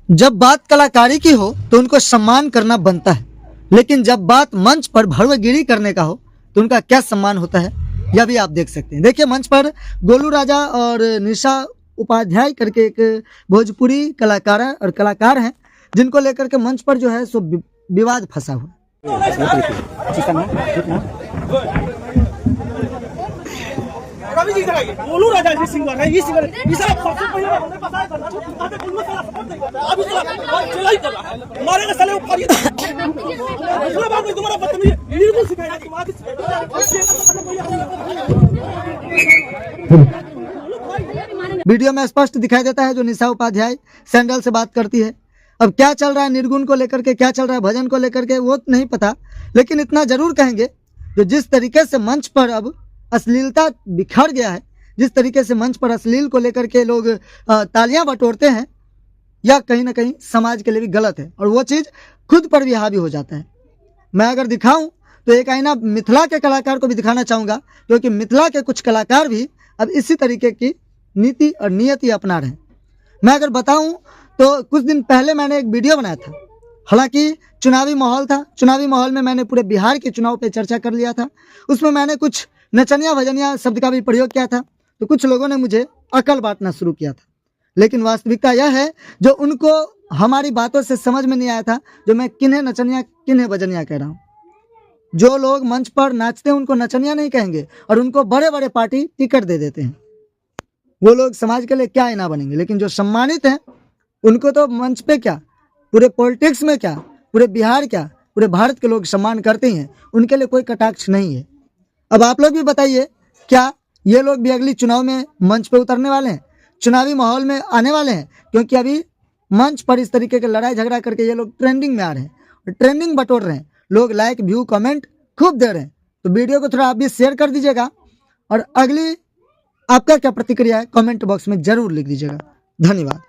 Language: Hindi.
जब बात कलाकारी की हो तो उनको सम्मान करना बनता है, लेकिन जब बात मंच पर भड़वगिरी करने का हो तो उनका क्या सम्मान होता है, यह भी आप देख सकते हैं। देखिए, मंच पर गोलू राजा और निशा उपाध्याय करके एक भोजपुरी कलाकार हैं, जिनको लेकर के मंच पर जो है सो विवाद फंसा हुआ रवि जी इधर आइए। गोलू राजा जी सिंगर है, ये सिंगर है। ये साला सबसे पहले हमने पता है करना कहते कुछ साला सपोर्ट नहीं करता है। अभी साला चला ही कर रहा है, मारेगा साले वो फाड़िए। दूसरा बात में तुम्हारा बदतमीजी बिल्कुल सिखाएगा, तुम आगे वीडियो में स्पष्ट दिखाई देता है जो निशा उपाध्याय सैंडल से बात करती है। अब क्या चल रहा है निर्गुण को लेकर के, क्या चल रहा है भजन को लेकर के, वो नहीं पता, लेकिन इतना जरूर कहेंगे जो जिस तरीके से मंच पर अब अश्लीलता बिखर गया है, जिस तरीके से मंच पर अश्लील को लेकर के लोग तालियां बटोरते हैं, यह कहीं ना कहीं समाज के लिए भी गलत है और वो चीज़ खुद पर भी हावी हो जाता है। मैं अगर दिखाऊं तो एक आईना मिथिला के कलाकार को भी दिखाना चाहूँगा, क्योंकि मिथिला के कुछ कलाकार भी अब इसी तरीके की नीति और नियति अपना रहे हैं। मैं अगर बताऊं तो कुछ दिन पहले मैंने एक वीडियो बनाया था, हालांकि चुनावी माहौल था, चुनावी माहौल में मैंने पूरे बिहार के चुनाव पे चर्चा कर लिया था। उसमें मैंने कुछ नचनिया भजनिया शब्द का भी प्रयोग किया था, तो कुछ लोगों ने मुझे अकल बांटना शुरू किया था, लेकिन वास्तविकता यह है जो उनको हमारी बातों से समझ में नहीं आया था, जो मैं किन्हें नचनिया किन्हें भजनिया कह रहा हूँ। जो लोग मंच पर नाचते हैं उनको नचनिया नहीं कहेंगे और उनको बड़े बड़े पार्टी टिकट दे देते हैं, वो लोग समाज के लिए क्या आईना बनेंगे। लेकिन जो सम्मानित हैं उनको तो मंच पे क्या, पूरे पॉलिटिक्स में क्या, पूरे बिहार क्या, पूरे भारत के लोग सम्मान करते हैं, उनके लिए कोई कटाक्ष नहीं है। अब आप लोग भी बताइए, क्या ये लोग भी अगली चुनाव में मंच पे उतरने वाले हैं, चुनावी माहौल में आने वाले हैं? क्योंकि अभी मंच पर इस तरीके के लड़ाई झगड़ा करके ये लोग ट्रेंडिंग में आ रहे हैं और ट्रेंडिंग बटोर रहे हैं, लोग लाइक व्यू कमेंट खूब दे रहे हैं। तो वीडियो को थोड़ा आप भी शेयर कर दीजिएगा और अगली आपका क्या प्रतिक्रिया है कमेंट बॉक्स में जरूर लिख दीजिएगा। धन्यवाद।